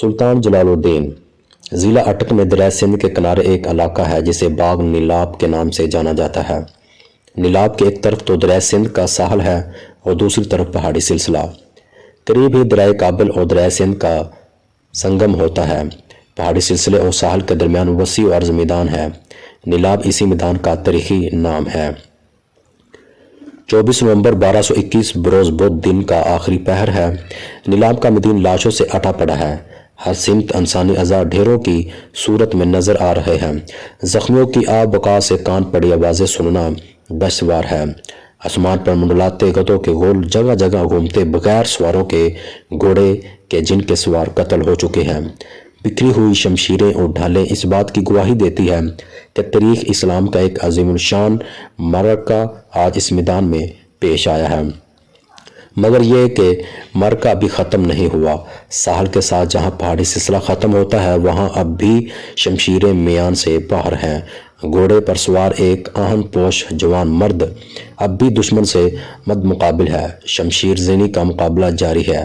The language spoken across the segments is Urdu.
سلطان جلال الدین ضلع اٹک میں دریائے سندھ کے کنارے ایک علاقہ ہے جسے باغ نیلاب کے نام سے جانا جاتا ہے۔ نیلاب کے ایک طرف تو دریائے سندھ کا ساحل ہے اور دوسری طرف پہاڑی سلسلہ۔ قریب ہی دریائے کابل اور دریائے سندھ کا سنگم ہوتا ہے۔ پہاڑی سلسلے اور ساحل کے درمیان وسیع و عرض میدان ہے۔ نیلاب اسی میدان کا تاریخی نام ہے۔ 24 نومبر 1221 بروز بدھ دن کا آخری پہر ہے۔ نیلاب کا میدان لاشوں سے اٹا پڑا ہے۔ ہر سمت انسانی اعضاء ڈھیروں کی صورت میں نظر آ رہے ہیں۔ زخمیوں کی آب بقا سے کان پڑی آوازیں سننا دشوار ہے۔ آسمان پر منڈلاتے گدھوں کے گول جگہ جگہ گھومتے بغیر سواروں کے گھوڑے کے جن کے سوار قتل ہو چکے ہیں۔ بکھری ہوئی شمشیریں اور ڈھالیں اس بات کی گواہی دیتی ہے کہ تاریخ اسلام کا ایک عظیم الشان معرکہ آج اس میدان میں پیش آیا ہے۔ مگر یہ کہ معرکہ ابھی ختم نہیں ہوا۔ ساحل کے ساتھ جہاں پہاڑی سلسلہ ختم ہوتا ہے وہاں اب بھی شمشیریں میان سے باہر ہیں۔ گھوڑے پر سوار ایک آہن پوش جوان مرد اب بھی دشمن سے مد مقابل ہے۔ شمشیر زنی کا مقابلہ جاری ہے۔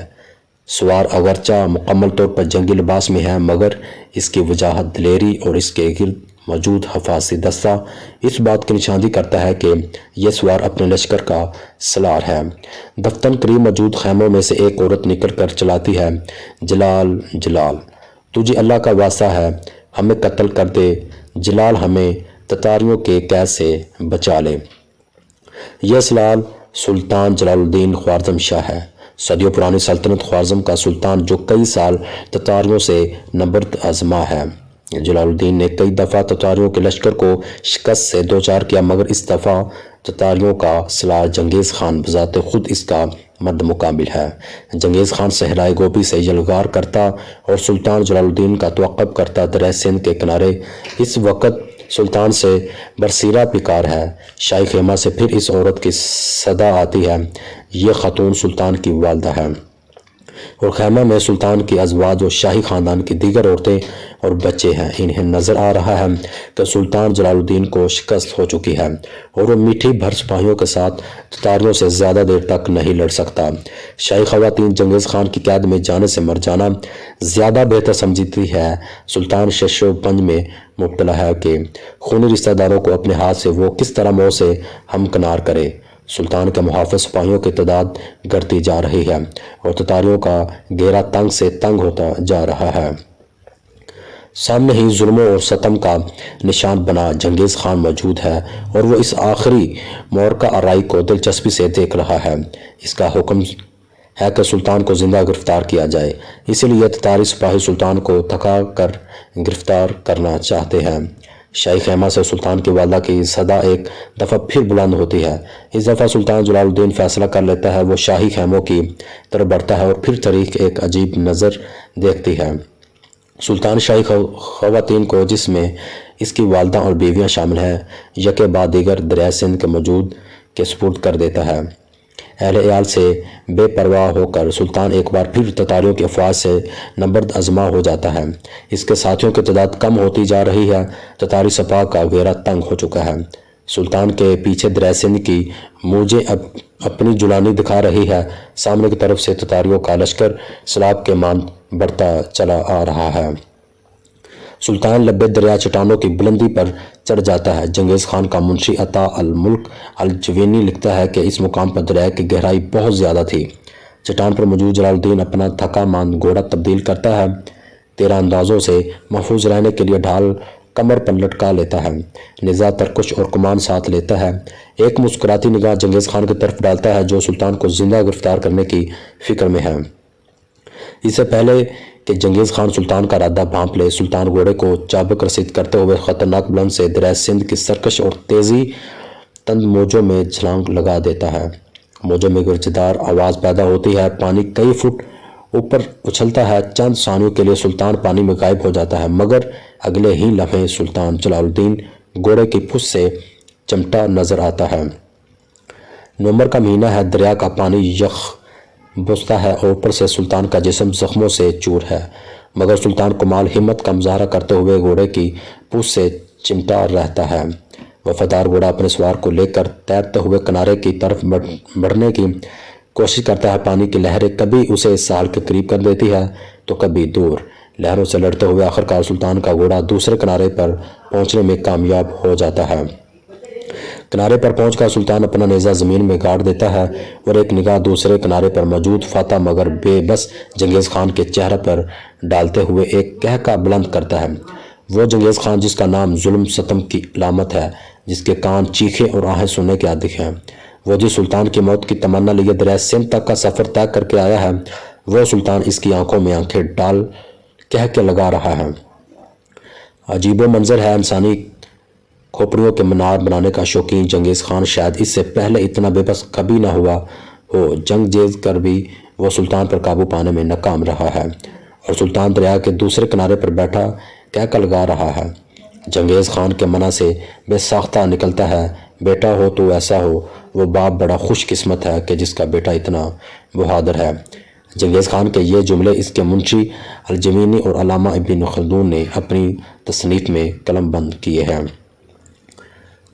سوار اگرچہ مکمل طور پر جنگی لباس میں ہے مگر اس کی وجاہت دلیری اور اس کے گرد موجود حفاظتی دستہ اس بات کی نشاندہی کرتا ہے کہ یہ سوار اپنے لشکر کا سالار ہے۔ دفتن قریب موجود خیموں میں سے ایک عورت نکل کر چلاتی ہے، جلال جلال تجھے اللہ کا واسطہ ہے ہمیں قتل کر دے، جلال ہمیں تتاریوں کے قید سے بچا لے۔ یہ جلال سلطان جلال الدین خوارزم شاہ ہے، صدیوں پرانی سلطنت خوارزم کا سلطان جو کئی سال تتاریوں سے نبرد آزما ہے۔ جلال الدین نے کئی دفعہ تتاریوں کے لشکر کو شکست سے دوچار کیا مگر اس دفعہ تتاریوں کا سالار چنگیز خان بذات خود اس کا مد مقابل ہے۔ چنگیز خان صحرائے گوبی سے یلغار کرتا اور سلطان جلال الدین کا توقف کرتا۔ دریائے سندھ کے کنارے اس وقت سلطان سے برسیرا پکار ہے۔ شاہی خیمہ سے پھر اس عورت کی صدا آتی ہے۔ یہ خاتون سلطان کی والدہ ہے اور خیمہ میں سلطان کی ازواج اور شاہی خاندان کی دیگر عورتیں اور بچے ہیں۔ انہیں نظر آ رہا ہے کہ سلطان جلال الدین کو شکست ہو چکی ہے اور وہ میٹھی بھر سپاہیوں کے ساتھ تتاریوں سے زیادہ دیر تک نہیں لڑ سکتا۔ شاہی خواتین چنگیز خان کی قید میں جانے سے مر جانا زیادہ بہتر سمجھتی ہے۔ سلطان شش و پنج میں مبتلا ہے کہ خونی رشتہ داروں کو اپنے ہاتھ سے وہ کس طرح موت سے ہمکنار کرے۔ سلطان کے محافظ سپاہیوں کی تعداد گھٹتی جا رہی ہے اور تتاریوں کا گھیرا تنگ سے تنگ ہوتا جا رہا ہے۔ سامنے ہی ظلموں اور ستم کا نشان بنا چنگیز خان موجود ہے اور وہ اس آخری معرکہ آرائی کو دلچسپی سے دیکھ رہا ہے۔ اس کا حکم ہے کہ سلطان کو زندہ گرفتار کیا جائے، اسی لیے تتاری سپاہی سلطان کو تھکا کر گرفتار کرنا چاہتے ہیں۔ شاہی خیمہ سے سلطان کی والدہ کی صدا ایک دفعہ پھر بلند ہوتی ہے۔ اس دفعہ سلطان جلال الدین فیصلہ کر لیتا ہے۔ وہ شاہی خیموں کی طرف بڑھتا ہے اور پھر تاریخ ایک عجیب نظر دیکھتی ہے۔ سلطان شاہی خواتین کو جس میں اس کی والدہ اور بیویاں شامل ہیں یکے بعد دیگر دریائے سندھ کے موجود کے سپرد کر دیتا ہے۔ اہل عیال سے بے پرواہ ہو کر سلطان ایک بار پھر تتاریوں کی افواج سے نبرد آزما ہو جاتا ہے۔ اس کے ساتھیوں کی تعداد کم ہوتی جا رہی ہے۔ تتاری سپاہ کا گھیرا تنگ ہو چکا ہے۔ سلطان کے پیچھے دریائے سندھ کی موجیں اپنی جولانی دکھا رہی ہے۔ سامنے کی طرف سے تتاریوں کا لشکر سیلاب کے مانند بڑھتا چلا آ رہا ہے۔ سلطان لبے دریا چٹانوں کی بلندی پر چڑھ جاتا ہے۔ چنگیز خان کا منشی عطا الملک الجوینی لکھتا ہے کہ اس مقام پر دریا کی گہرائی بہت زیادہ تھی۔ چٹان پر موجود جلال الدین اپنا تھکا ماند گھوڑا تبدیل کرتا ہے۔ تیر اندازوں سے محفوظ رہنے کے لیے ڈھال کمر پر لٹکا لیتا ہے۔ نیزہ ترکش اور کمان ساتھ لیتا ہے۔ ایک مسکراتی نگاہ چنگیز خان کی طرف ڈالتا ہے جو سلطان کو زندہ گرفتار کرنے کی فکر میں ہے۔ اس سے پہلے کہ چنگیز خان سلطان کا ارادہ بھانپ لے، سلطان گھوڑے کو چابک رسید کرتے ہوئے خطرناک بلند سے دریائے سندھ کی سرکش اور تیزی تند موجوں میں چھلانگ لگا دیتا ہے۔ موجوں میں گرجدار آواز پیدا ہوتی ہے، پانی کئی فٹ اوپر اچھلتا ہے۔ چند ثانیوں کے لیے سلطان پانی میں غائب ہو جاتا ہے مگر اگلے ہی لمحے سلطان جلال الدین گھوڑے کی پشت سے چمٹا نظر آتا ہے۔ نومبر کا مہینہ ہے، دریا کا پانی یخ بجتا ہے اور اوپر سے سلطان کا جسم زخموں سے چور ہے مگر سلطان کمال ہمت کا مظاہرہ کرتے ہوئے گھوڑے کی پشت سے چمٹا رہتا ہے۔ وفادار گھوڑا اپنے سوار کو لے کر تیرتے ہوئے کنارے کی طرف بڑھنے کی کوشش کرتا ہے۔ پانی کی لہریں کبھی اسے ساحل کے قریب کر دیتی ہے تو کبھی دور۔ لہروں سے لڑتے ہوئے آخرکار سلطان کا گھوڑا دوسرے کنارے پر پہنچنے میں کامیاب ہو جاتا ہے۔ کنارے پر پہنچ کر سلطان اپنا نیزہ زمین میں گاڑ دیتا ہے اور ایک نگاہ دوسرے کنارے پر موجود فاتح مگر بے بس چنگیز خان کے چہرے پر ڈالتے ہوئے ایک کہکہ بلند کرتا ہے۔ وہ چنگیز خان جس کا نام ظلم ستم کی علامت ہے، جس کے کان چیخے اور آہیں سننے کے عادی ہیں، وہ جس سلطان کی موت کی تمنا لیے دریائے سندھ تک کا سفر طے کر کے آیا ہے، وہ سلطان اس کی آنکھوں میں آنکھیں ڈال کہہ کے لگا رہا ہے۔ عجیب و منظر ہے۔ انسانی کھوپڑیوں کے منار بنانے کا شوقین چنگیز خان شاید اس سے پہلے اتنا بے بس کبھی نہ ہوا ہو۔ جنگ جیت کر بھی وہ سلطان پر قابو پانے میں ناکام رہا ہے اور سلطان دریا کے دوسرے کنارے پر بیٹھا کہکہ لگا رہا ہے۔ چنگیز خان کے منہ سے بے ساختہ نکلتا ہے، بیٹا ہو تو ایسا ہو۔ وہ باپ بڑا خوش قسمت ہے کہ جس کا بیٹا اتنا بہادر ہے۔ چنگیز خان کے یہ جملے اس کے منشی الجوینی اور علامہ ابن خلدون نے اپنی تصنیف میں قلم بند کیے ہیں۔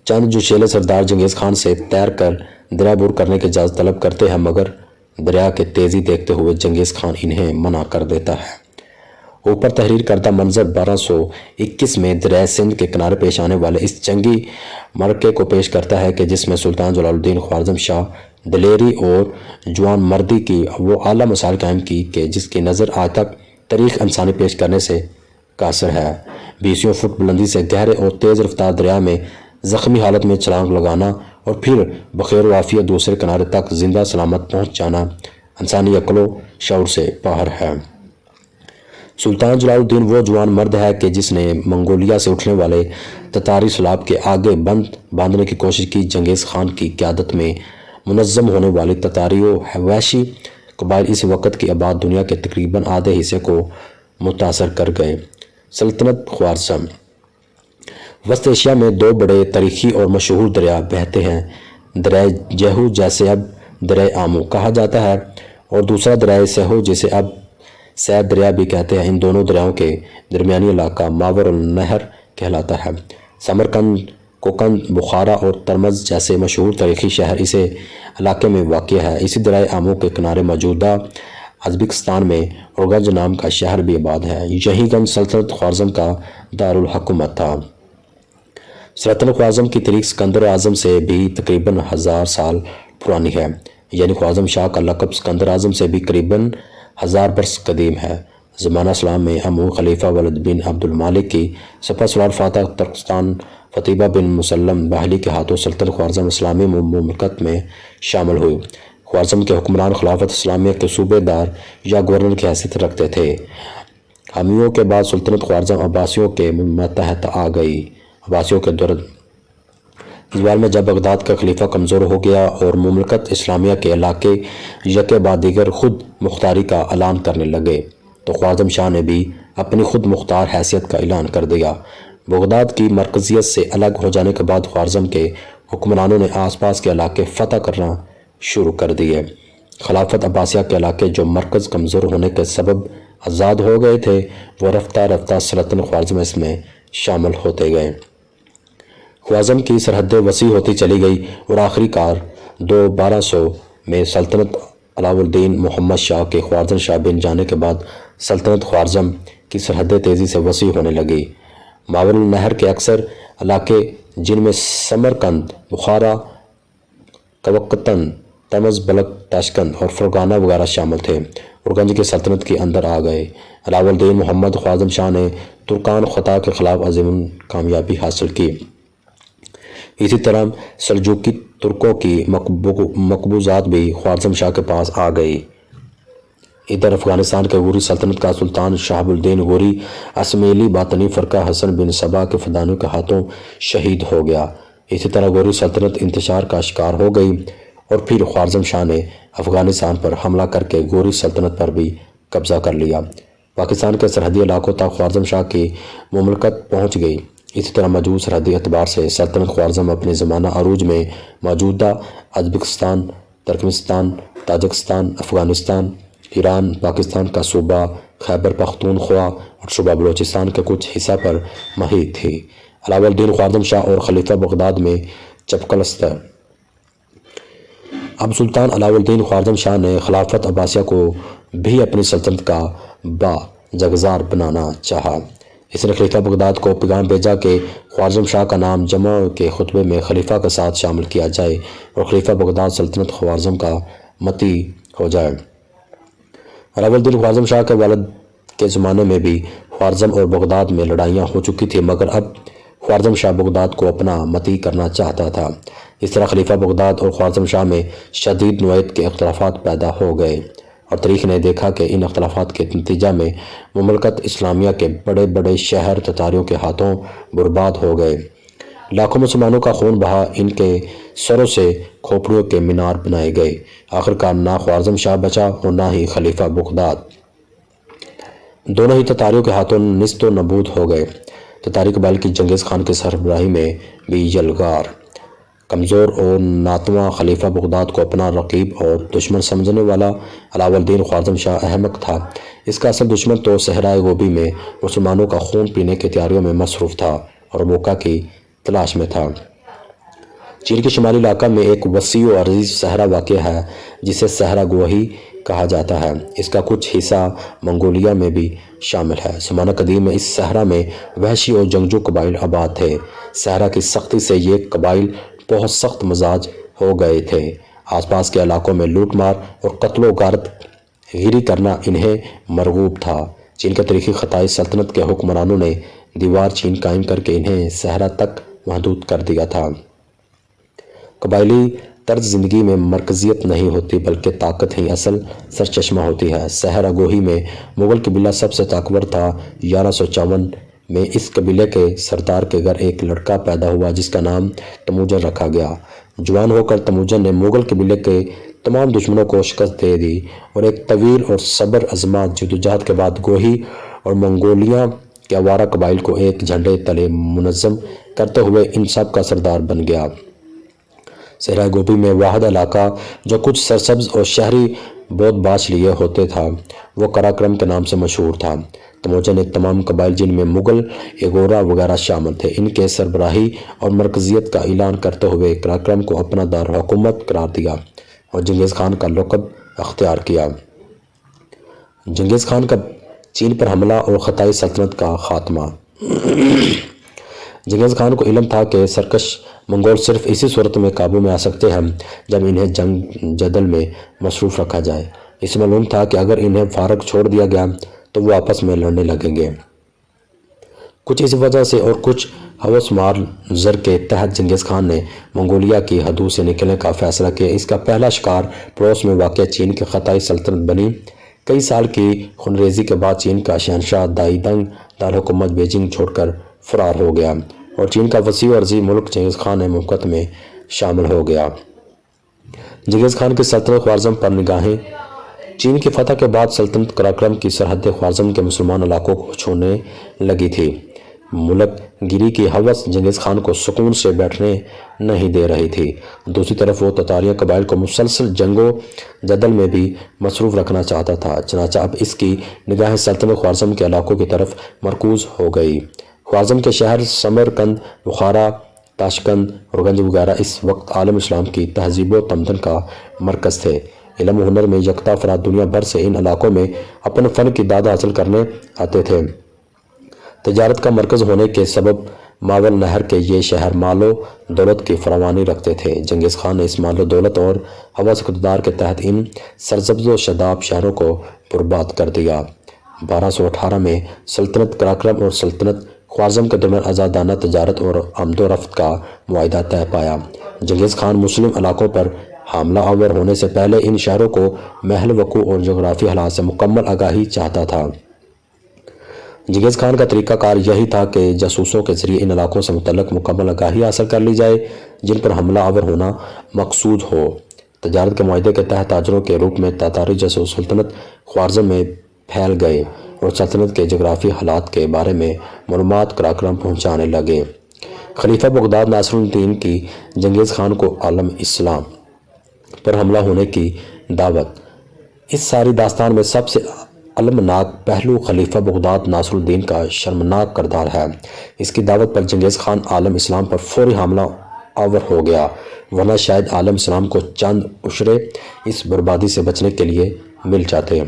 چند جوشیلے سردار چنگیز خان سے تیر کر دریا عبور کرنے کی اجازت طلب کرتے ہیں، مگر دریا کے تیزی دیکھتے ہوئے چنگیز خان انہیں منع کر دیتا ہے۔ اوپر تحریر کردہ منظر 1221 میں دریائے سندھ کے کنارے پیش آنے والے اس جنگی معرکے کو پیش کرتا ہے کہ جس میں سلطان جلال الدین خوارزم شاہ دلیری اور جوان مردی کی وہ اعلیٰ مثال قائم کی کہ جس کی نظر آج تک تاریخ انسانی پیش کرنے سے قاصر ہے۔ 20 فٹ بلندی سے گہرے اور تیز رفتار دریا میں زخمی حالت میں چھلانگ لگانا اور پھر بخیر و عافیت دوسرے کنارے تک زندہ سلامت پہنچ جانا انسانی عقل و شعور سے باہر ہے۔ سلطان جلال الدین وہ جوان مرد ہے کہ جس نے منگولیا سے اٹھنے والے تتاری سیلاب کے آگے باندھنے کی کوشش کی۔ چنگیز خان کی قیادت میں منظم ہونے والی تتاری و وحشی قبائل اس وقت کی آباد دنیا کے تقریباً آدھے حصے کو متاثر کر گئے۔ سلطنت خوارزم۔ وسط ایشیا میں دو بڑے تاریخی اور مشہور دریا بہتے ہیں۔ دریائے جہو جسے اب دریائے آمو کہا جاتا ہے اور دوسرا دریائے سہو جسے اب سید دریا بھی کہتے ہیں۔ ان دونوں دریاؤں کے درمیانی علاقہ ماور النہر کہلاتا ہے۔ سمرقند، کوکند، بخارا اور ترمز جیسے مشہور تاریخی شہر اس علاقے میں واقع ہے۔ اسی دریائے آمو کے کنارے موجودہ ازبکستان میں اورگنج نام کا شہر بھی آباد ہے۔ یہی گنج سلطنت خوارزم کا دارالحکومت تھا۔ سلطنت خوارزم کی تاریخ سکندر اعظم سے بھی تقریباً 1000 سال پرانی ہے، یعنی خوارزم شاہ کا لقب سکندر اعظم سے بھی قریباً 1000 برس قدیم ہے۔ زمانہ اسلام میں اموی خلیفہ ولد بن عبد المالک کی سپہ سالار فاتح ترکستان فتیبہ بن مسلم باہلی کے ہاتھوں سلطنت خوارزم اسلامی مملکت میں شامل ہوئی۔ خوارزم کے حکمران خلافت اسلامیہ کے صوبے دار یا گورنر کی حیثیت رکھتے تھے۔ امویوں کے بعد سلطنت خوارزم عباسیوں کے ماتحت آ گئی۔ عباسیوں کے دور زوال میں جب بغداد کا خلیفہ کمزور ہو گیا اور مملکت اسلامیہ کے علاقے یکے بعد دیگر خود مختاری کا اعلان کرنے لگے تو خوارزم شاہ نے بھی اپنی خود مختار حیثیت کا اعلان کر دیا۔ بغداد کی مرکزیت سے الگ ہو جانے کے بعد خوارزم کے حکمرانوں نے آس پاس کے علاقے فتح کرنا شروع کر دیے۔ خلافت عباسیہ کے علاقے جو مرکز کمزور ہونے کے سبب آزاد ہو گئے تھے، وہ رفتہ رفتہ سلطنت خوارزم اس میں شامل ہوتے گئے۔ خوارزم کی سرحدیں وسیع ہوتی چلی گئی اور آخری کار 1200 میں سلطنت علاؤ الدین محمد شاہ کے خوارزم شاہ بن جانے کے بعد سلطنت خوارزم کی سرحدیں تیزی سے وسیع ہونے لگی۔ ماور النہر کے اکثر علاقے جن میں سمرقند، بخارا، کوکتن، تمز، بلخ، تاشقند اور فرغانہ وغیرہ شامل تھے، اورگنج کی سلطنت کے اندر آ گئے۔ علاؤ الدین محمد خوارزم شاہ نے ترکان خطا کے خلاف عظیم کامیابی حاصل کی۔ اسی طرح سلجوقی ترکوں کی مقبوضات بھی خوارزم شاہ کے پاس آ گئی۔ ادھر افغانستان کے غوری سلطنت کا سلطان شہاب الدین غوری اسماعیلی باطنی فرقہ حسن بن صبا کے فدائیوں کے ہاتھوں شہید ہو گیا۔ اسی طرح غوری سلطنت انتشار کا شکار ہو گئی اور پھر خوارزم شاہ نے افغانستان پر حملہ کر کے غوری سلطنت پر بھی قبضہ کر لیا۔ پاکستان کے سرحدی علاقوں تک خوارزم شاہ کی مملکت پہنچ گئی۔ اسی طرح موجود سرحدی اعتبار سے سلطنت خوارزم اپنے زمانہ عروج میں موجودہ ازبکستان، ترکمنستان، تاجکستان، افغانستان، ایران، پاکستان کا صوبہ خیبر پختونخوا اور صوبہ بلوچستان کے کچھ حصہ پر محیط تھی۔ علاؤ الدین خوارزم شاہ اور خلیفہ بغداد میں چپقلستہ۔ اب سلطان علاؤ الدین خوارزم شاہ نے خلافت عباسیہ کو بھی اپنی سلطنت کا جگزار بنانا چاہا۔ اس نے خلیفہ بغداد کو پیغام بھیجا کہ خوارزم شاہ کا نام جمع کے خطبے میں خلیفہ کے ساتھ شامل کیا جائے اور خلیفہ بغداد سلطنت خوارزم کا متی ہو جائے۔ علاء الدین خوارزم شاہ کے والد کے زمانے میں بھی خوارزم اور بغداد میں لڑائیاں ہو چکی تھیں، مگر اب خوارزم شاہ بغداد کو اپنا متی کرنا چاہتا تھا۔ اس طرح خلیفہ بغداد اور خوارزم شاہ میں شدید نوعیت کے اختلافات پیدا ہو گئے اور تاریخ نے دیکھا کہ ان اختلافات کے نتیجہ میں مملکت اسلامیہ کے بڑے بڑے شہر تتاریوں کے ہاتھوں برباد ہو گئے۔ لاکھوں مسلمانوں کا خون بہا، ان کے سروں سے کھوپڑیوں کے مینار بنائے گئے۔ آخرکار نہ خوارزم شاہ بچا اور نہ ہی خلیفہ بغداد، دونوں ہی تتاریوں کے ہاتھوں نیست و نابود ہو گئے۔ تتاری قبائل کی چنگیز خان کی سربراہی میں بھی یلغار، کمزور اور ناتواں خلیفہ بغداد کو اپنا رقیب اور دشمن سمجھنے والا علاء الدین خوارزم شاہ احمق تھا۔ اس کا اصل دشمن تو صحرائے گوبی میں مسلمانوں کا خون پینے کی تیاریوں میں مصروف تھا اور موقع کی تلاش میں تھا۔ چین کے شمالی علاقہ میں ایک وسیع و عریض صحرا واقع ہے جسے صحرا گوہی کہا جاتا ہے۔ اس کا کچھ حصہ منگولیا میں بھی شامل ہے۔ زمانہ قدیم میں اس صحرا میں وحشی اور جنگجو قبائل آباد تھے۔ صحرا کی سختی سے یہ قبائل بہت سخت مزاج ہو گئے تھے۔ آس پاس کے علاقوں میں لوٹ مار اور قتل و غارت گیری کرنا انہیں مرغوب تھا۔ چین کے تاریخی خطائی سلطنت کے حکمرانوں نے دیوار چین قائم کر کے انہیں صحرا تک محدود کر دیا تھا۔ قبائلی طرز زندگی میں مرکزیت نہیں ہوتی بلکہ طاقت ہی اصل سرچشمہ ہوتی ہے۔ صحرا گوہی میں مغل قبیلہ سب سے طاقتور تھا۔ 1154 میں اس قبیلے کے سردار کے گھر ایک لڑکا پیدا ہوا جس کا نام تموجن رکھا گیا۔ جوان ہو کر تموجن نے مغل قبیلے کے تمام دشمنوں کو شکست دے دی اور ایک طویل اور صبر آزما جدوجہد کے بعد گوہی اور منگولیا کے آوارہ قبائل کو ایک جھنڈے تلے منظم کرتے ہوئے ان سب کا سردار بن گیا۔ صحرائے گوبی میں واحد علاقہ جو کچھ سرسبز اور شہری بود باش لیے ہوتے تھا وہ قراقرم کے نام سے مشہور تھا۔ تموجن نے تمام قبائل جن میں مغل، ایغورا وغیرہ شامل تھے، ان کے سربراہی اور مرکزیت کا اعلان کرتے ہوئے قراقرم کو اپنا دارالحکومت قرار دیا اور چنگیز خان کا لقب اختیار کیا۔ چنگیز خان کا چین پر حملہ اور خطائی سلطنت کا خاتمہ۔ چنگیز خان کو علم تھا کہ سرکش منگول صرف اسی صورت میں قابو میں آ سکتے ہیں جب انہیں جنگ جدل میں مصروف رکھا جائے۔ اسے معلوم تھا کہ اگر انہیں فارغ چھوڑ دیا گیا تو وہ آپس میں لڑنے لگیں گے۔ کچھ اس وجہ سے اور کچھ ہوس مار زر کے تحت چنگیز خان نے منگولیا کی حدود سے نکلنے کا فیصلہ کیا۔ اس کا پہلا شکار پڑوس میں واقع چین کی خطائی سلطنت بنی۔ کئی سال کی خونریزی کے بعد چین کا شہنشاہ دائی دنگ دارالحکومت بیجنگ چھوڑ کر فرار ہو گیا اور چین کا وسیع و عریض ملک چنگیز خان مملکت میں شامل ہو گیا۔ چنگیز خان کی سلطنت خوارزم پر نگاہیں چین کی فتح کے بعد سلطنت قراقرم کی سرحد خوارزم کے مسلمان علاقوں کو چھونے لگی تھی۔ ملک گیری کی ہوس چنگیز خان کو سکون سے بیٹھنے نہیں دے رہی تھی۔ دوسری طرف وہ تتاریہ قبائل کو مسلسل جنگ و جدل میں بھی مصروف رکھنا چاہتا تھا۔ چنانچہ اب اس کی نگاہیں سلطنت خوارزم کے علاقوں کی طرف مرکوز ہو گئی۔ خوارزم کے شہر سمرقند، بخارا، تاشقند اور گنج وغیرہ اس وقت عالم اسلام کی تہذیب و تمدن کا مرکز تھے۔ علم و ہنر میں یکتا افراد دنیا بھر سے ان علاقوں میں اپنے فن کی داد حاصل کرنے آتے تھے۔ تجارت کا مرکز ہونے کے سبب ماول نہر کے یہ شہر مال و دولت کی فراوانی رکھتے تھے۔ چنگیز خان نے اس مال و دولت اور ہوس اقتدار کے تحت ان سرسبز و شاداب شہروں کو برباد کر دیا۔ 1218 میں سلطنت قراقرم اور سلطنت خوارزم کے درمیان آزادانہ تجارت اور آمد و رفت کا معاہدہ طے پایا۔ چنگیز خان مسلم علاقوں پر حملہ آور ہونے سے پہلے ان شہروں کو محل وقوع اور جغرافی حالات سے مکمل آگاہی چاہتا تھا۔ چنگیز خان کا طریقہ کار یہی تھا کہ جاسوسوں کے ذریعے ان علاقوں سے متعلق مکمل آگاہی حاصل کر لی جائے جن پر حملہ آور ہونا مقصود ہو۔ تجارت کے معاہدے کے تحت تاجروں کے روپ میں تاتاری جاسوس سلطنت خوارزم میں پھیل گئے اور سلطنت کے جغرافی حالات کے بارے میں معلومات قراقرم پہنچانے لگے۔ خلیفہ بغداد ناصر الدین کی چنگیز خان کو عالم اسلام پر حملہ ہونے کی دعوت۔ اس ساری داستان میں سب سے المناک پہلو خلیفہ بغداد ناصر الدین کا شرمناک کردار ہے۔ اس کی دعوت پر چنگیز خان عالم اسلام پر فوری حملہ آور ہو گیا، ورنہ شاید عالم اسلام کو چند عشرے اس بربادی سے بچنے کے لیے مل جاتے۔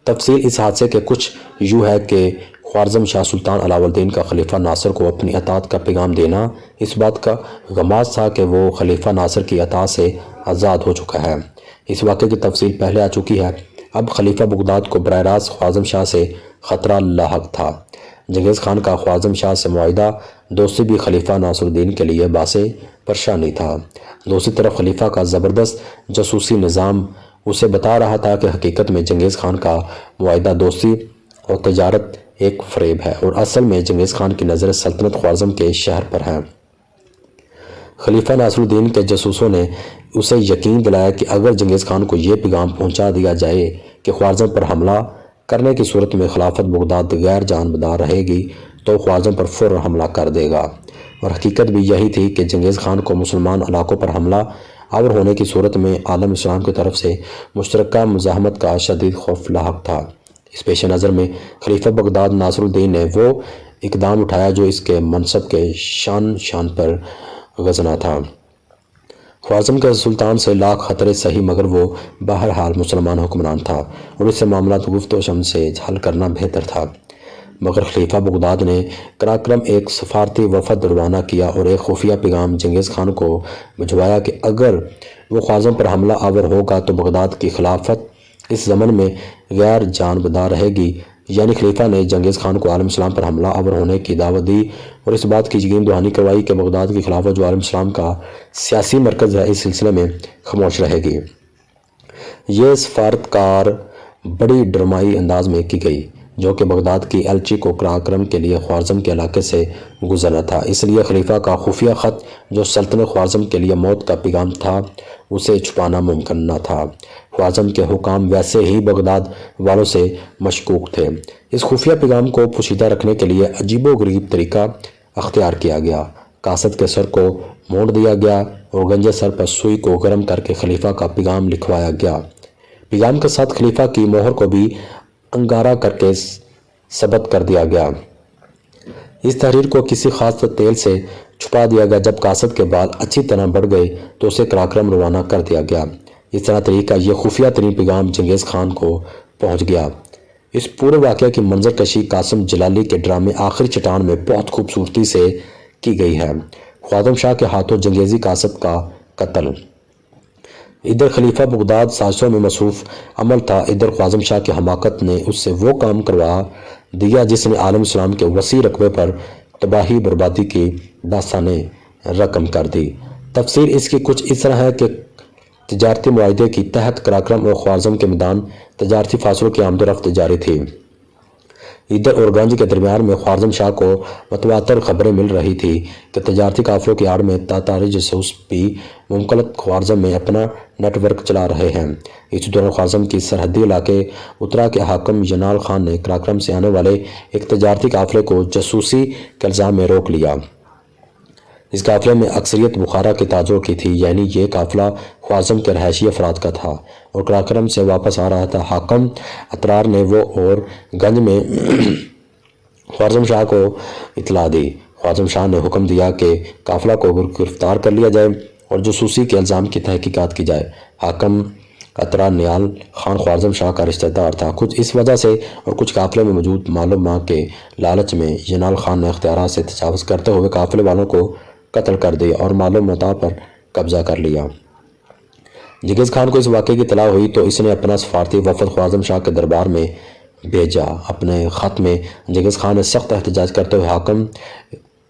تفصیل اس حادثے کے کچھ یوں ہے کہ خوارزم شاہ سلطان علاؤ الدین کا خلیفہ ناصر کو اپنی اطاعت کا پیغام دینا اس بات کا غماز تھا کہ وہ خلیفہ ناصر کی اطاعت سے آزاد ہو چکا ہے۔ اس واقعے کی تفصیل پہلے آ چکی ہے۔ اب خلیفہ بغداد کو براہ راست خوارزم شاہ سے خطرہ لاحق تھا۔ جنگیز خان کا خوارزم شاہ سے معاہدہ دوستی بھی خلیفہ ناصر الدین کے لیے باعث پریشانی تھا۔ دوسری طرف خلیفہ کا زبردست جاسوسی نظام اسے بتا رہا تھا کہ حقیقت میں جنگیز خان کا معاہدہ دوستی اور تجارت ایک فریب ہے اور اصل میں جنگیز خان کی نظر سلطنت خوارزم کے شہر پر ہے۔ خلیفہ ناصر الدین کے جاسوسوں نے اسے یقین دلایا کہ اگر جنگیز خان کو یہ پیغام پہنچا دیا جائے کہ خوارزم پر حملہ کرنے کی صورت میں خلافت بغداد غیر جانبدار رہے گی تو خوارزم پر فوراً حملہ کر دے گا، اور حقیقت بھی یہی تھی کہ جنگیز خان کو مسلمان علاقوں پر حملہ آور ہونے کی صورت میں عالم اسلام کی طرف سے مشترکہ مزاحمت کا شدید خوف لاحق تھا۔ اس پیش نظر میں خلیفہ بغداد ناصر الدین نے وہ اقدام اٹھایا جو اس کے منصب کے شان پر غزنا تھا۔ خوارزم کے سلطان سے لاکھ خطرے سہی مگر وہ بہرحال مسلمان حکمران تھا اور اس سے معاملات گفت و شم سے حل کرنا بہتر تھا۔ مگر خلیفہ بغداد نے قراقرم ایک سفارتی وفد روانہ کیا اور ایک خفیہ پیغام جنگیز خان کو بھجوایا کہ اگر وہ خوارزم پر حملہ آور ہوگا تو بغداد کی خلافت اس زمن میں غیر جانبدار رہے گی۔ یعنی خلیفہ نے جنگیز خان کو عالم اسلام پر حملہ آور ہونے کی دعوت دی اور اس بات کی یقین دہانی کروائی کہ بغداد کی خلافت جو عالم اسلام کا سیاسی مرکز ہے اس سلسلے میں خاموش رہے گی۔ یہ سفارت کار بڑی ڈرامائی انداز میں کی گئی جو کہ بغداد کی ایلچی کو قراقرم کے لیے خوارزم کے علاقے سے گزرنا تھا، اس لیے خلیفہ کا خفیہ خط جو سلطنت خوارزم کے لیے موت کا پیغام تھا اسے چھپانا ممکن نہ تھا۔ خوارزم کے حکام ویسے ہی بغداد والوں سے مشکوک تھے۔ اس خفیہ پیغام کو پوشیدہ رکھنے کے لیے عجیب و غریب طریقہ اختیار کیا گیا۔ قاصد کے سر کو مونڈ دیا گیا اور گنجے سر پر سوئی کو گرم کر کے خلیفہ کا پیغام لکھوایا گیا۔ پیغام کے ساتھ خلیفہ کی مہر کو بھی انگارہ کر کے ثبت کر دیا گیا۔ اس تحریر کو کسی خاص تیل سے چھپا دیا گیا۔ جب قاصد کے بال اچھی طرح بڑھ گئے تو اسے قراقرم روانہ کر دیا گیا۔ اس طرح طریقہ یہ خفیہ ترین پیغام جنگیز خان کو پہنچ گیا۔ اس پورے واقعے کی منظر کشی قاسم جلالی کے ڈرامے آخری چٹان میں بہت خوبصورتی سے کی گئی ہے۔ خوارزم شاہ کے ہاتھوں جنگیزی قاصد کا قتل۔ ادھر خلیفہ بغداد سازشوں میں مصروف عمل تھا، ادھر خوارزم شاہ کی حماقت نے اس سے وہ کام کروا دیا جس نے عالم اسلام کے وسیع رقبے پر تباہی بربادی کی داستانیں رقم کر دی۔ تفصیل اس کی کچھ اس طرح ہے کہ تجارتی معاہدے کی تحت قراقرم اور خوارزم کے میدان تجارتی فاصلوں کی آمد و رفت جاری تھی۔ ادھر اور گنج کے درمیان میں خوارزم شاہ کو متواتر خبریں مل رہی تھی کہ تجارتی قافلوں کی آڑ میں تاتاری جاسوس بھی مملکت خوارزم میں اپنا نیٹ ورک چلا رہے ہیں۔ اس دوران خوارزم کی سرحدی علاقے اترا کے حاکم ینال خان نے قراقرم سے آنے والے ایک تجارتی قافلے کو جاسوسی کے الزام میں روک لیا۔ اس قافلے میں اکثریت بخارا کے تاجروں کی تھی، یعنی یہ قافلہ خوارزم کے رہائشی افراد کا تھا اور قراقرم سے واپس آ رہا تھا۔ حاکم اترار نے وہ اور گنج میں خوارزم شاہ کو اطلاع دی۔ خوارزم شاہ نے حکم دیا کہ قافلہ کو گرفتار کر لیا جائے اور جاسوسی کے الزام کی تحقیقات کی جائے۔ حاکم اترار نیال خان خوارزم شاہ کا رشتہ دار تھا۔ کچھ اس وجہ سے اور کچھ قافلے میں موجود مال و ماں کے لالچ میں ینال خان نے اختیارات سے تجاوز کرتے ہوئے قافلے والوں کو قتل کر دیا اور مال و متاع پر قبضہ کر لیا۔ جنگیز خان کو اس واقعے کی اطلاع ہوئی تو اس نے اپنا سفارتی وفد خوارزم شاہ کے دربار میں بھیجا۔ اپنے خط میں جنگیز خان نے سخت احتجاج کرتے ہوئے حاکم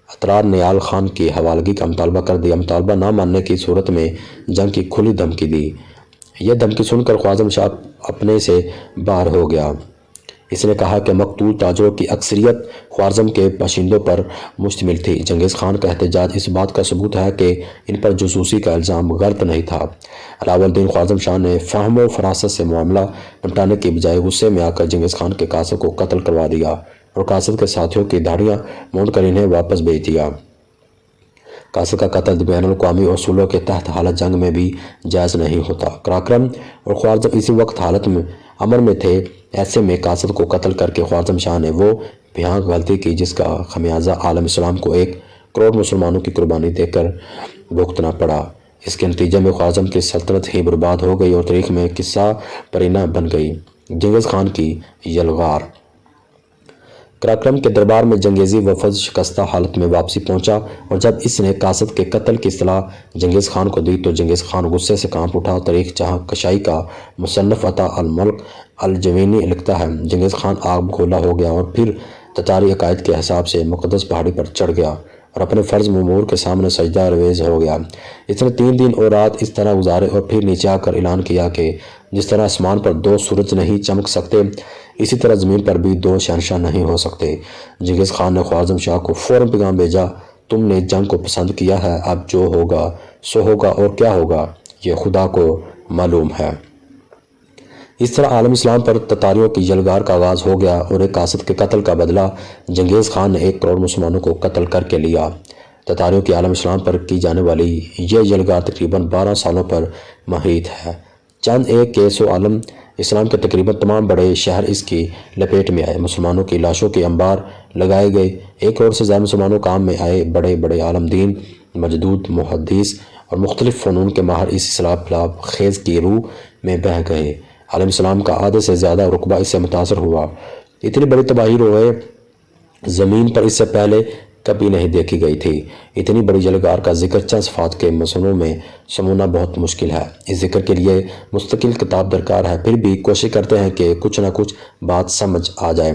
اترار نیال خان کی حوالگی کا مطالبہ کر دیا۔ مطالبہ نہ ماننے کی صورت میں جنگ کی کھلی دھمکی دی۔ یہ دھمکی سن کر خوارزم شاہ اپنے سے باہر ہو گیا۔ اس نے کہا کہ مقتول تاجروں کی اکثریت خوارزم کے باشندوں پر مشتمل تھی۔ جنگیز خان کا احتجاج اس بات کا ثبوت ہے کہ ان پر جاسوسی کا الزام غلط نہیں تھا۔ علاؤ الدین خوارزم شاہ نے فہم و فراست سے معاملہ نمٹانے کی بجائے غصے میں آ کر جنگیز خان کے قاصد کو قتل کروا دیا اور قاصد کے ساتھیوں کی داڑھیاں مونڈ کر انہیں واپس بھیج دیا۔ قاصد کا قتل بین الاقوامی اصولوں کے تحت حالت جنگ میں بھی جائز نہیں ہوتا۔ قراقرم اور خوارزم اسی وقت حالت میں امن میں تھے، ایسے میں قاصد کو قتل کر کے خوارزم شاہ نے وہ بھیانک غلطی کی جس کا خمیازہ عالم اسلام کو 1 کروڑ مسلمانوں کی قربانی دے کر بھگتنا پڑا۔ اس کے نتیجے میں خوارزم کی سلطنت ہی برباد ہو گئی اور تاریخ میں قصہ پرینہ بن گئی۔ جنگیز خان کی یلغار۔ قراقرم کے دربار میں جنگیزی وفد شکستہ حالت میں واپسی پہنچا، اور جب اس نے قاصد کے قتل کی اطلاع جنگیز خان کو دی تو جنگیز خان غصے سے کانپ اٹھا۔ تاریخ جہاں کشائی کا مصنف عطا الملک الجوینی لکھتا ہے، جنگیز خان آگ بگولا ہو گیا اور پھر تتاری عقائد کے حساب سے مقدس پہاڑی پر چڑھ گیا اور اپنے فرض مامور کے سامنے سجدہ رویز ہو گیا۔ اس نے 3 دن اور رات اس طرح گزارے اور پھر نیچے آ کر اعلان کیا کہ جس طرح آسمان پر 2 سورج نہیں چمک سکتے، اسی طرح زمین پر بھی 2 شہنشاہ نہیں ہو سکتے۔ جنگیز خان نے خوارزم شاہ کو فوراً پیغام بھیجا، تم نے جنگ کو پسند کیا ہے، اب جو ہوگا سو ہوگا، اور کیا ہوگا یہ خدا کو معلوم ہے۔ اس طرح عالم اسلام پر تتاریوں کی یلغار کا آغاز ہو گیا، اور ایک قاصد کے قتل کا بدلہ جنگیز خان نے 1 کروڑ مسلمانوں کو قتل کر کے لیا۔ تتاریوں کی عالم اسلام پر کی جانے والی یہ یلغار تقریباً 12 سالوں پر محیط ہے۔ چند ایک کیس و عالم اسلام کے تقریباً تمام بڑے شہر اس کی لپیٹ میں آئے۔ مسلمانوں کی لاشوں کے انبار لگائے گئے، 1 کروڑ سے زیادہ مسلمانوں کام میں آئے۔ بڑے بڑے عالم دین، مجدود، محدث اور مختلف فنون کے ماہر اس اصلاح خیز کی روح میں بہہ گئے۔ عالم اسلام کا آدھے سے زیادہ رقبہ اس سے متاثر ہوا۔ اتنی بڑی تباہی روئے زمین پر اس سے پہلے کبھی نہیں دیکھی گئی تھی۔ اتنی بڑی یلغار کا ذکر چند صفحات کے مصنوع میں سمونا بہت مشکل ہے۔ اس ذکر کے لیے مستقل کتاب درکار ہے، پھر بھی کوشش کرتے ہیں کہ کچھ نہ کچھ بات سمجھ آ جائے۔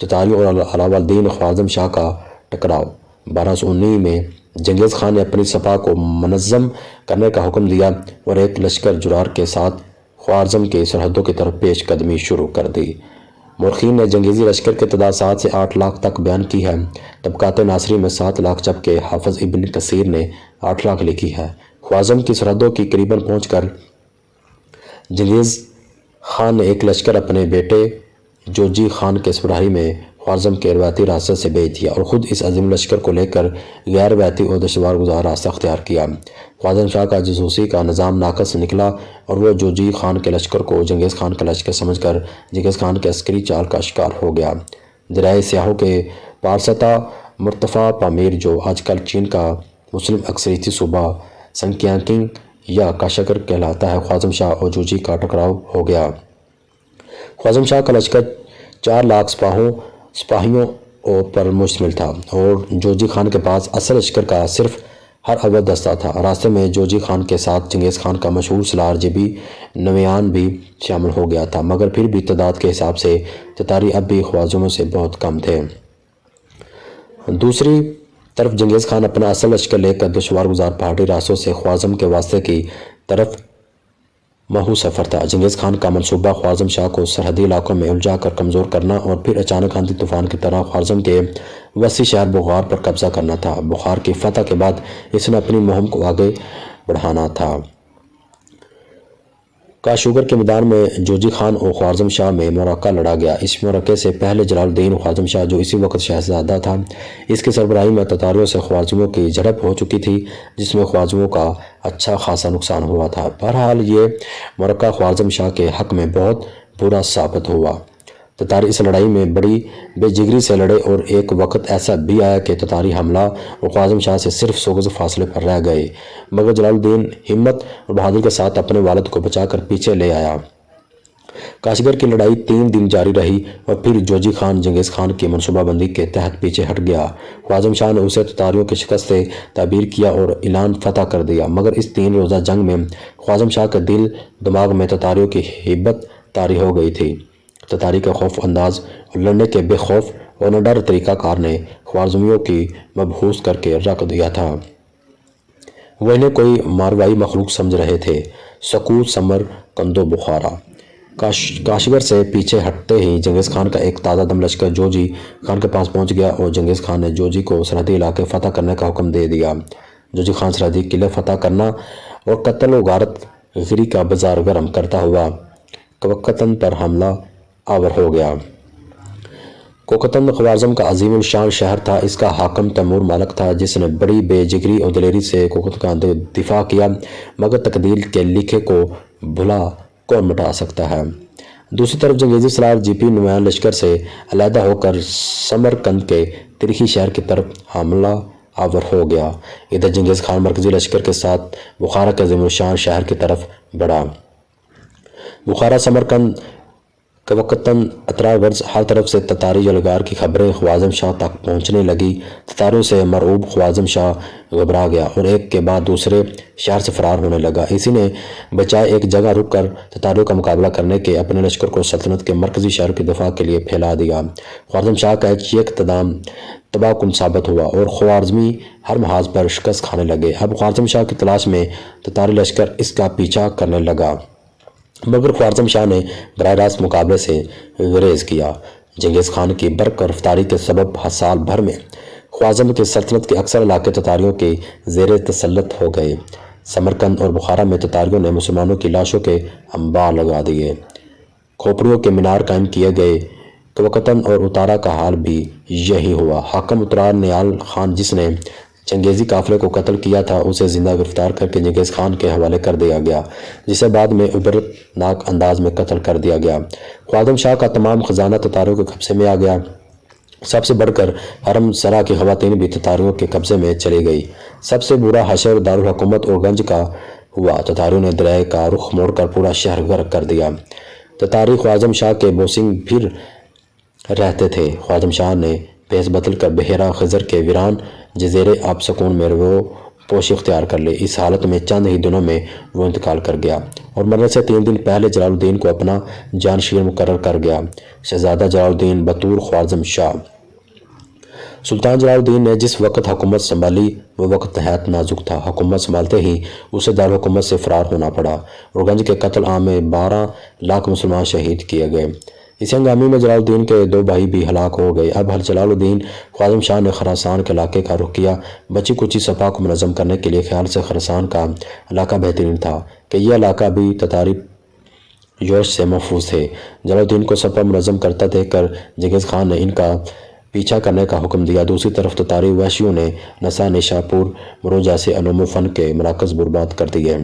تتاریوں اور علاوہ الدین خوارزم شاہ کا ٹکراؤ۔ 1219 میں جنگیز خان نے اپنی سپاہ کو منظم کرنے کا حکم دیا اور ایک لشکر جرار کے ساتھ خوارزم کی سرحدوں کی طرف پیش قدمی شروع کر دی۔ مورخین نے جنگیزی لشکر کی تعداد 7 سے 8 لاکھ تک بیان کی ہے۔ طبقات ناصری میں 7 لاکھ جبکہ حافظ ابن کثیر نے 8 لاکھ لکھی ہے۔ خوارزم کی سرحدوں کی قریباً پہنچ کر جنگیز خان نے ایک لشکر اپنے بیٹے جوجی خان کے سربراہی میں خوارزم کے روایتی راستے سے بھیج دیا اور خود اس عظیم لشکر کو لے کر غیر روایتی اور دشوار گزار راستہ اختیار کیا۔ خوارزم شاہ کا جاسوسی کا نظام ناقص نکلا اور وہ جوجی خان کے لشکر کو جنگیز خان کا لشکر سمجھ کر جنگیز خان کے عسکری چال کا شکار ہو گیا۔ دریائے سیاہوں کے پارستا مرتفع پامیر، جو آج کل چین کا مسلم اکثریتی صوبہ سنکیانگ یا کاشغر کہلاتا ہے، خوارزم شاہ اور جوجی کا ٹکراؤ ہو گیا۔ خوارزم شاہ کا لشکر 4 لاکھ سپاہیوں پر مشتمل تھا اور جوجی خان کے پاس اصل لشکر کا صرف ہر اول دستہ تھا۔ راستے میں جوجی خان کے ساتھ جنگیز خان کا مشہور سالار جبی نویان بھی شامل ہو گیا تھا، مگر پھر بھی تعداد کے حساب سے تتاری اب بھی خوارزموں سے بہت کم تھے۔ دوسری طرف جنگیز خان اپنا اصل لشکر لے کر دشوار گزار پہاڑی راستوں سے خوارزم کے واسطے کی طرف محو سفر تھا۔ جنگیز خان کا منصوبہ خوارزم شاہ کو سرحدی علاقوں میں الجھا کر کمزور کرنا اور پھر اچانک آندھی طوفان کی طرح خوارزم کے وسیع شہر بخار پر قبضہ کرنا تھا۔ بخار کی فتح کے بعد اس نے اپنی مہم کو آگے بڑھانا تھا۔ کاشغر کے میدان میں جوجی خان اور خوارزم شاہ میں معرکہ لڑا گیا۔ اس معرکے سے پہلے جلال الدین خوارزم شاہ، جو اسی وقت شہزادہ تھا، اس کی سربراہی میں تتاریوں سے خوارزموں کی جھڑپ ہو چکی تھی، جس میں خوارزموں کا اچھا خاصا نقصان ہوا تھا۔ بہرحال یہ معرکہ خوارزم شاہ کے حق میں بہت برا ثابت ہوا۔ تتاری اس لڑائی میں بڑی بے جگری سے لڑے اور ایک وقت ایسا بھی آیا کہ تتاری حملہ اور خوارزم شاہ سے صرف 100 گز فاصلے پر رہ گئے، مگر جلال الدین ہمت اور بہادری کے ساتھ اپنے والد کو بچا کر پیچھے لے آیا۔ کاشغر کی لڑائی 3 دن جاری رہی اور پھر جوجی خان جنگیز خان کی منصوبہ بندی کے تحت پیچھے ہٹ گیا۔ خوارزم شاہ نے اسے تتاریوں کی شکست سے تعبیر کیا اور اعلان فتح کر دیا، مگر اس 3 روزہ جنگ میں خوارزم شاہ کے دل دماغ میں تتاریوں کی ہیبت طاری ہو گئی تھی۔ تتاری کے خوف انداز اور لڑنے کے بے خوف اور نڈر طریقہ کار نے خوارزمیوں کی مبہوس کر کے رکھ دیا تھا۔ وہ انہیں کوئی ماروائی مخلوق سمجھ رہے تھے۔ سکوت سمر کندو بخارا۔ کاشغر سے پیچھے ہٹتے ہی جنگیز خان کا ایک تازہ دم لشکر جوجی خان کے پاس پہنچ گیا اور جنگیز خان نے جوجی کو سرحدی علاقے فتح کرنے کا حکم دے دیا۔ جوجی خان سرحدی قلعے فتح کرنا اور قتل و غارت گری کا بازار گرم کرتا ہوا کوکتن پر حملہ آور ہو گیا۔ کوکتن خوارزم کا عظیم الشان شہر تھا۔ اس کا حاکم تیمور مالک تھا، جس نے بڑی بے جگری اور دلیری سے کوکتن کا دفاع کیا، مگر تقدیر کے لکھے کو بھلا کون مٹا سکتا ہے۔ دوسری طرف جنگیزی سالار جبی نویان لشکر سے علیحدہ ہو کر سمرقند کے ترکی شہر کی طرف حملہ آور ہو گیا۔ ادھر جنگیز خان مرکزی لشکر کے ساتھ بخارا کے عظیم الشان شہر کی طرف بڑھا۔ بخارا سمرقند وقتاً اطراء ہر طرف سے تتاری جلگار کی خبریں خوازم شاہ تک پہنچنے لگی۔ تتاریوں سے مرعوب خوازم شاہ گھبرا گیا اور ایک کے بعد دوسرے شہر سے فرار ہونے لگا۔ اسی نے بجائے ایک جگہ رک کر تتاریوں کا مقابلہ کرنے کے اپنے لشکر کو سلطنت کے مرکزی شہر کی دفاع کے لیے پھیلا دیا۔ خوارزم شاہ کا یہ اقتدام تباہ کن ثابت ہوا اور خوارزمی ہر محاذ پر شکست کھانے لگے۔ اب خوارزم شاہ کی تلاش میں تتاری لشکر اس کا پیچھا کرنے لگا، مگر خوارزم شاہ نے براہ راست مقابلے سے گریز کیا۔ چنگیز خان کی برق رفتاری کے سبب سال بھر میں خوارزم کی سلطنت کے اکثر علاقے تتاریوں کے زیر تسلط ہو گئے۔ سمرقند اور بخارا میں تتاریوں نے مسلمانوں کی لاشوں کے انبار لگا دیے، کھوپڑیوں کے مینار قائم کیے گئے۔ کوکتن اور اتارا کا حال بھی یہی ہوا۔ حاکم اترار نیال خان، جس نے چنگیزی قافلے کو قتل کیا تھا، اسے زندہ گرفتار کر کے چنگیز خان کے حوالے کر دیا گیا، جسے بعد میں عبرتناک انداز میں قتل کر دیا گیا۔ خوارزم شاہ کا تمام خزانہ تتاریوں کے قبضے میں آ گیا۔ سب سے بڑھ کر حرم سرا کی خواتین بھی تتاریوں کے قبضے میں چلی گئی۔ سب سے برا حشر دارالحکومت اور گنج کا ہوا۔ تتاریوں نے دریا کا رخ موڑ کر پورا شہر غرق کر دیا۔ تتاری خوارزم شاہ کے بوسنگ پھر رہتے تھے۔ خوارزم شاہ نے بھیس بدل کر بحیرہ خضر کے ویران جزیرے آب سکون میں وہ پوشی اختیار کر لی۔ اس حالت میں چند ہی دنوں میں وہ انتقال کر گیا اور مرنے سے 3 دن پہلے جلال الدین کو اپنا جانشین مقرر کر گیا۔ شہزادہ جلال الدین بطور خوارزم شاہ۔ سلطان جلال الدین نے جس وقت حکومت سنبھالی وہ وقت نہایت نازک تھا۔ حکومت سنبھالتے ہی اسے دارالحکومت سے فرار ہونا پڑا اور گنج کے قتل عام میں 12 لاکھ مسلمان شہید کیے گئے۔ اس ہنگامی میں جلال الدین کے 2 بھائی بھی ہلاک ہو گئے۔ اب جلال الدین خوارزم شاہ نے خراسان کے علاقے کا رخ کیا۔ بچی کچی سپاہ کو منظم کرنے کے لیے خیال سے خراسان کا علاقہ بہترین تھا کہ یہ علاقہ بھی تتاری یوش سے محفوظ تھے۔ جلال الدین کو سپاہ منظم کرتا دیکھ کر چنگیز خان نے ان کا پیچھا کرنے کا حکم دیا۔ دوسری طرف تتاری وحشیوں نے نسا، نیشاپور، مرو جیسے علوم و فن کے مراکز برباد کر دیے۔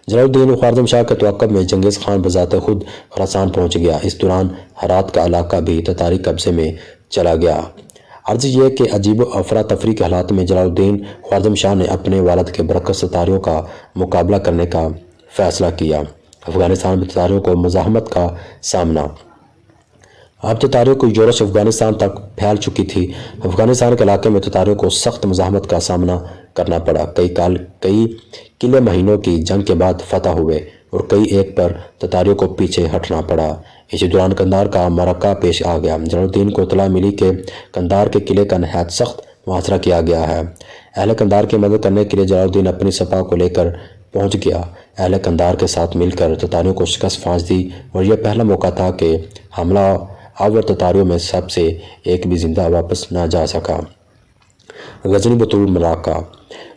جلال الدین خوارزم شاہ کے توقع میں چنگیز خان بذات خود خراسان پہنچ گیا۔ اس دوران ہرات کا علاقہ بھی تتاری قبضے میں چلا گیا۔ عرض یہ کہ عجیب و افراتفری کے حالات میں جلال الدین خوارزم شاہ نے اپنے والد کے برعکس تتاریوں کا مقابلہ کرنے کا فیصلہ کیا۔ افغانستان میں تتاریوں کو مزاحمت کا سامنا۔ اب تتاریوں کی یورش افغانستان تک پھیل چکی تھی۔ افغانستان کے علاقے میں تتاریوں کو سخت مزاحمت کا سامنا کرنا پڑا۔ کئی قلعے مہینوں کی جنگ کے بعد فتح ہوئے اور کئی ایک پر تتاریوں کو پیچھے ہٹنا پڑا۔ اسی دوران قندھار کا معرکہ پیش آ گیا۔ جلال الدین کو اطلاع ملی کہ قندھار کے قلعے کا نہایت سخت محاصرہ کیا گیا ہے۔ اہل قندھار کی مدد کرنے کے لیے جلال الدین اپنی سپاہ کو لے کر پہنچ گیا۔ اہل قندھار کے ساتھ مل کر تتاریوں کو شکست پھانچ دی اور یہ پہلا موقع تھا کہ حملہ آور تتاریوں میں سب سے ایک بھی زندہ واپس نہ جا سکا۔ غزنی بطور معرکہ۔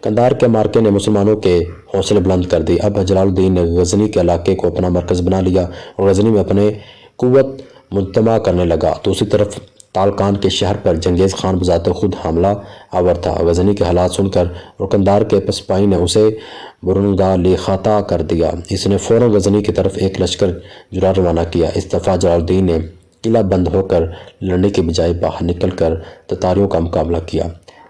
قندھار کے معرکے نے مسلمانوں کے حوصلے بلند کر دی۔ اب جلال الدین نے غزنی کے علاقے کو اپنا مرکز بنا لیا اور غزنی میں اپنے قوت مجتمع کرنے لگا۔ دوسری طرف تالقان کے شہر پر چنگیز خان بذات خود حملہ آور تھا۔ غزنی کے حالات سن کر اور قندھار کے پسپائی نے اسے برنگا لیخاتا کر دیا۔ اس نے فوراً غزنی کی طرف ایک لشکر جرار روانہ کیا۔ اس دفعہ جلال الدین نے قلعہ بند ہو کر لڑنے کے بجائے باہر نکل کر تتاریوں کا مقابلہ کیا۔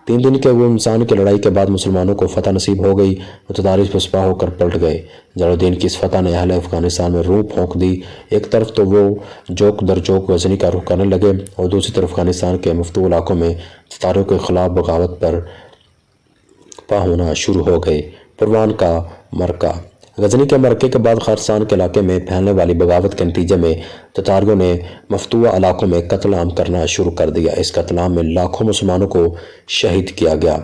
3 دن کے وہ انسان کی لڑائی کے بعد مسلمانوں کو فتح نصیب ہو گئی اور تتاری پسپا ہو کر پلٹ گئے۔ جلال الدین کی اس فتح نے اہل افغانستان میں روح پھونک دی۔ ایک طرف تو وہ جوک در جوک غزنی کا رخ کرنے لگے اور دوسری طرف افغانستان کے مفتوح علاقوں میں تتاریوں کے خلاف بغاوت پر پا ہونا شروع ہو گئے۔ پروان کا معرکہ۔ غزنی کے معرکے کے بعد خراسان کے علاقے میں پھیلنے والی بغاوت کے نتیجے میں تتاریوں نے مفتوح علاقوں میں قتل عام کرنا شروع کر دیا۔ اس قتل عام میں لاکھوں مسلمانوں کو شہید کیا گیا۔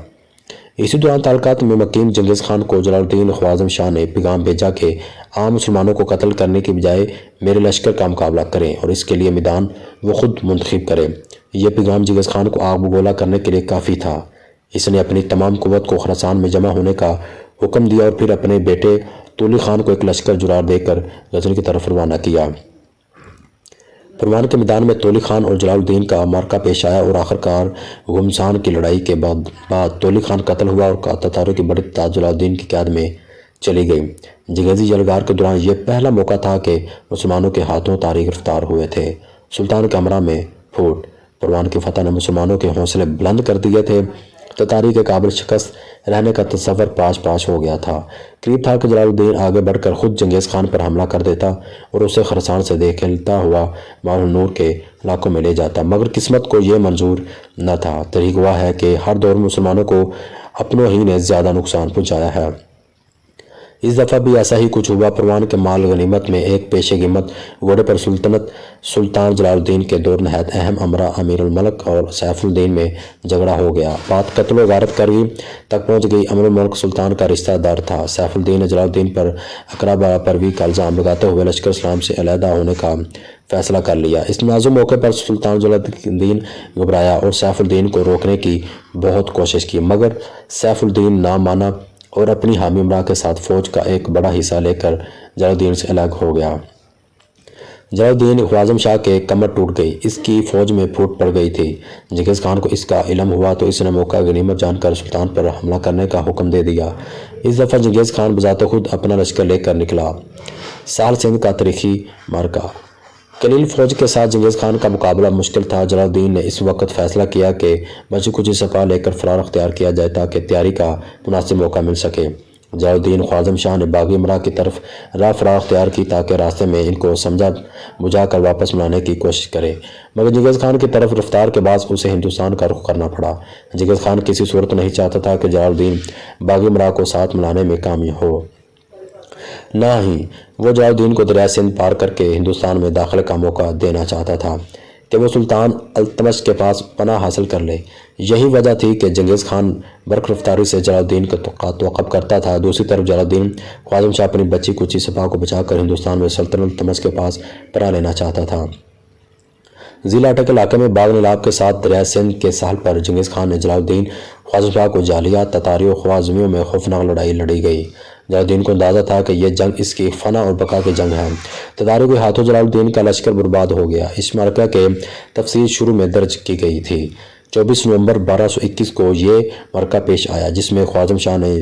اسی دوران تعلقات میں مقیم چنگیز خان کو جلال الدین خوارزم شاہ نے پیغام بھیجا کہ عام مسلمانوں کو قتل کرنے کی بجائے میرے لشکر کا مقابلہ کریں اور اس کے لیے میدان وہ خود منتخب کرے۔ یہ پیغام چنگیز خان کو آگ بگولا کرنے کے لیے کافی تھا۔ اس نے اپنی تمام قوت کو خراسان میں جمع ہونے کا حکم دیا اور پھر اپنے بیٹے تولی خان کو ایک لشکر جرار دے کر غزنی کی طرف روانہ کیا۔ پروان کے میدان میں تولی خان اور جلال الدین کا معرکہ پیش آیا اور آخرکار گھمسان کی لڑائی کے بعد تولی خان قتل ہوا اور تتاریوں کی بڑی تعداد جلال الدین کی قیادت میں چلی گئی۔ چنگیزی جلگار کے دوران یہ پہلا موقع تھا کہ مسلمانوں کے ہاتھوں تاری گرفتار ہوئے تھے۔ سلطان کے امراء میں پھوٹ۔ پروان کی فتح نے مسلمانوں کے حوصلے بلند کر دیے تھے۔ تتاری کے قابل شکست رہنے کا تصور پاش پاش ہو گیا تھا۔ قریب تھا کہ جلال الدین آگے بڑھ کر خود چنگیز خان پر حملہ کر دیتا اور اسے خراسان سے دھکیلتا ہوا مار النور کے علاقوں میں لے جاتا، مگر قسمت کو یہ منظور نہ تھا۔ تاریخ گواہ ہے کہ ہر دور میں مسلمانوں کو اپنوں ہی نے زیادہ نقصان پہنچایا ہے۔ اس دفعہ بھی ایسا ہی کچھ ہوا۔ پروان کے مال غنیمت میں ایک پیش قیمت گھوڑے پر سلطان جلال الدین کے دور نہایت اہم امرا امیر الملک اور سیف الدین میں جھگڑا ہو گیا۔ بات قتل و غارت کاری تک پہنچ گئی۔ امیر الملک سلطان کا رشتہ دار تھا۔ سیف الدین نے جلال الدین پر اقرا پروی کا الزام لگاتے ہوئے لشکر اسلام سے علیحدہ ہونے کا فیصلہ کر لیا۔ اس نازک موقع پر سلطان جلال الدین گھبرایا اور سیف الدین کو روکنے کی بہت کوشش کی، مگر سیف الدین نہ مانا اور اپنی حامی امراء کے ساتھ فوج کا ایک بڑا حصہ لے کر جلال الدین سے الگ ہو گیا۔ جلال الدین خوارزم شاہ کے کمر ٹوٹ گئی، اس کی فوج میں پھوٹ پڑ گئی تھی۔ چنگیز خان کو اس کا علم ہوا تو اس نے موقع غنیمت جان کر سلطان پر حملہ کرنے کا حکم دے دیا۔ اس دفعہ چنگیز خان بذات خود اپنا لشکر لے کر نکلا۔ سال سندھ کا تاریخی معرکہ۔ قلیل فوج کے ساتھ چنگیز خان کا مقابلہ مشکل تھا۔ جلال الدین نے اس وقت فیصلہ کیا کہ بچی کچی سپاہ لے کر فرار اختیار کیا جائے تاکہ تیاری کا مناسب موقع مل سکے۔ جلال الدین خوارزم شاہ نے باغی امراء کی طرف راہ فرار اختیار کی تاکہ راستے میں ان کو سمجھا بجھا کر واپس ملانے کی کوشش کرے، مگر چنگیز خان کی طرف رفتار کے باعث اسے ہندوستان کا رخ کرنا پڑا۔ چنگیز خان کسی صورت نہیں چاہتا تھا کہ جلال الدین باغی امراء کو ساتھ ملانے میں کامیاب ہو، نہ ہی وہ جلال الدین کو دریائے سندھ پار کر کے ہندوستان میں داخلے کا موقع دینا چاہتا تھا کہ وہ سلطان التمش کے پاس پناہ حاصل کر لے۔ یہی وجہ تھی کہ چنگیز خان برق رفتاری سے جلال الدین کو توقف کرتا تھا۔ دوسری طرف جلال الدین خوارزم شاہ اپنی بچی کچی سپاہ کو بچا کر ہندوستان میں سلطنت التمش کے پاس پناہ لینا چاہتا تھا۔ ضلع اٹک علاقے میں باغ نیلاب کے ساتھ دریائے سندھ کے ساحل پر چنگیز خان نے جلال الدین خوارزم شاہ کو جا لیا۔ تتاریوں خوارزمیوں میں خوفناک لڑائی لڑی گئی۔ جلال الدین کو اندازہ تھا کہ یہ جنگ اس کی فنا اور بقا کی جنگ ہے۔ تتاریوں کے ہاتھوں جلال الدین کا لشکر برباد ہو گیا۔ اس معرکہ کے تفصیل شروع میں درج کی گئی تھی۔ 24 نومبر 1221 کو یہ معرکہ پیش آیا جس میں خوارزم شاہ نے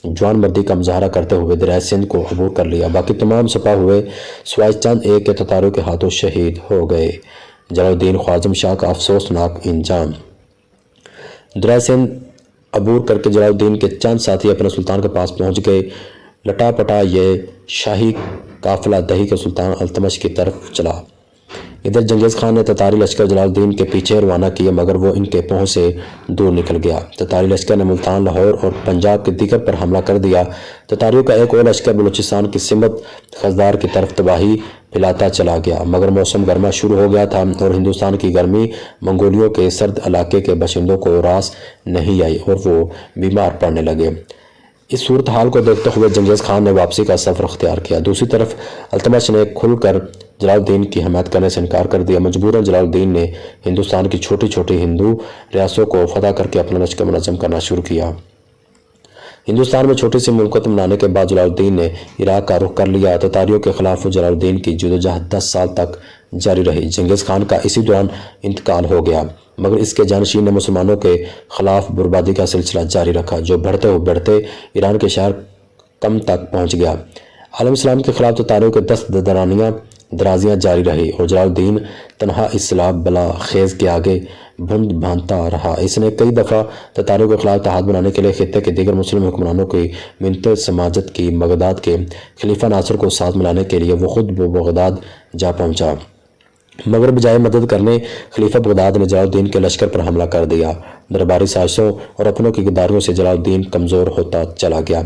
جوان مردی کا مظاہرہ کرتے ہوئے دریائے سندھ کو عبور کر لیا۔ باقی تمام سپاہ ہوئے سوائے چند ایک کے تتاریوں کے ہاتھوں شہید ہو گئے۔ جلال الدین خوارزم شاہ کا افسوسناک انجام۔ دریائے سندھ عبور کر کے جلال الدین کے چند ساتھی اپنے سلطان کے پاس پہنچ گئے۔ لٹا پٹا یہ شاہی قافلہ دہی کے سلطان التمش کی طرف چلا۔ ادھر چنگیز خان نے تتاری لشکر جلال الدین کے پیچھے روانہ کیے، مگر وہ ان کے پہنچ سے دور نکل گیا۔ تتاری لشکر نے ملتان، لاہور اور پنجاب کے دیگر پر حملہ کر دیا۔ تتاریوں کا ایک اور لشکر بلوچستان کی سمت خزدار کی طرف تباہی پھیلاتا چلا گیا، مگر موسم گرما شروع ہو گیا تھا اور ہندوستان کی گرمی منگولیوں کے سرد علاقے کے باشندوں کو راس نہیں آئی اور وہ بیمار پڑنے لگے۔ اس صورتحال کو دیکھتے ہوئے چنگیز خان نے واپسی کا سفر اختیار کیا۔ دوسری طرف التمش نے کھل کر جلال الدین کی حمایت کرنے سے انکار کر دیا۔ مجبوراً جلال الدین نے ہندوستان کی چھوٹی چھوٹی ہندو ریاستوں کو فتح کر کے اپنا لشکر منظم کرنا شروع کیا۔ ہندوستان میں چھوٹی سی ملکیت بنانے کے بعد جلال الدین نے عراق کا رخ کر لیا۔ تتاریوں کے خلاف جلال الدین کی جدوجہد 10 سال تک جاری رہی۔ چنگیز خان کا اسی دوران انتقال ہو گیا، مگر اس کے جانشین نے مسلمانوں کے خلاف بربادی کا سلسلہ جاری رکھا جو بڑھتے ایران کے شہر قم تک پہنچ گیا۔ عالم اسلام کے خلاف تتاریوں کے دست درازیاں جاری رہی اور جلال الدین تنہا اس سیلاب بلا خیز کے آگے بھند بھانتا رہا۔ اس نے کئی دفعہ تتاریوں کے خلاف اتحاد بنانے کے لیے خطے کے دیگر مسلم حکمرانوں کی منتیں سماجت کی۔ بغداد کے خلیفہ ناصر کو ساتھ ملانے کے لیے وہ خود بغداد جا پہنچا، مگر بجائے مدد کرنے خلیفہ بغداد نے جلال الدین کے لشکر پر حملہ کر دیا۔ درباری سازشوں اور اپنوں کی غداریوں سے جلال الدین کمزور ہوتا چلا گیا۔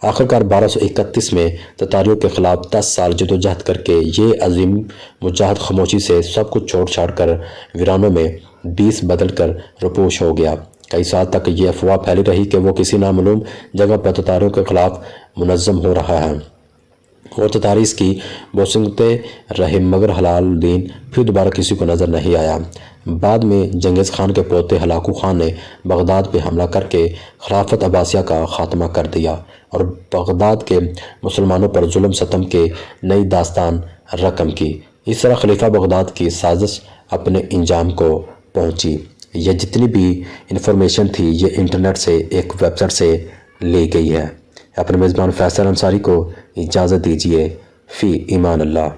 آخرکار 1231 میں تتاریوں کے خلاف 10 سال جدوجہد کر کے یہ عظیم مجاہد خاموشی سے سب کچھ چھوڑ چھاڑ کر ویرانوں میں 20 بدل کر روپوش ہو گیا۔ کئی سال تک یہ افواہ پھیلی رہی کہ وہ کسی نامعلوم جگہ پر تتاریوں کے خلاف منظم ہو رہا ہے اور تتاری اس کی بوسنگتے رہے، مگر جلال الدین پھر دوبارہ کسی کو نظر نہیں آیا۔ بعد میں چنگیز خان کے پوتے ہلاکو خان نے بغداد پہ حملہ کر کے خلافت عباسیہ کا خاتمہ کر دیا اور بغداد کے مسلمانوں پر ظلم ستم کے نئی داستان رقم کی۔ اس طرح خلیفہ بغداد کی سازش اپنے انجام کو پہنچی۔ یہ جتنی بھی انفارمیشن تھی یہ انٹرنیٹ سے ایک ویب سائٹ سے لی گئی ہے۔ اپنے میزبان فیصل انصاری کو اجازت دیجیے۔ فی امان اللہ۔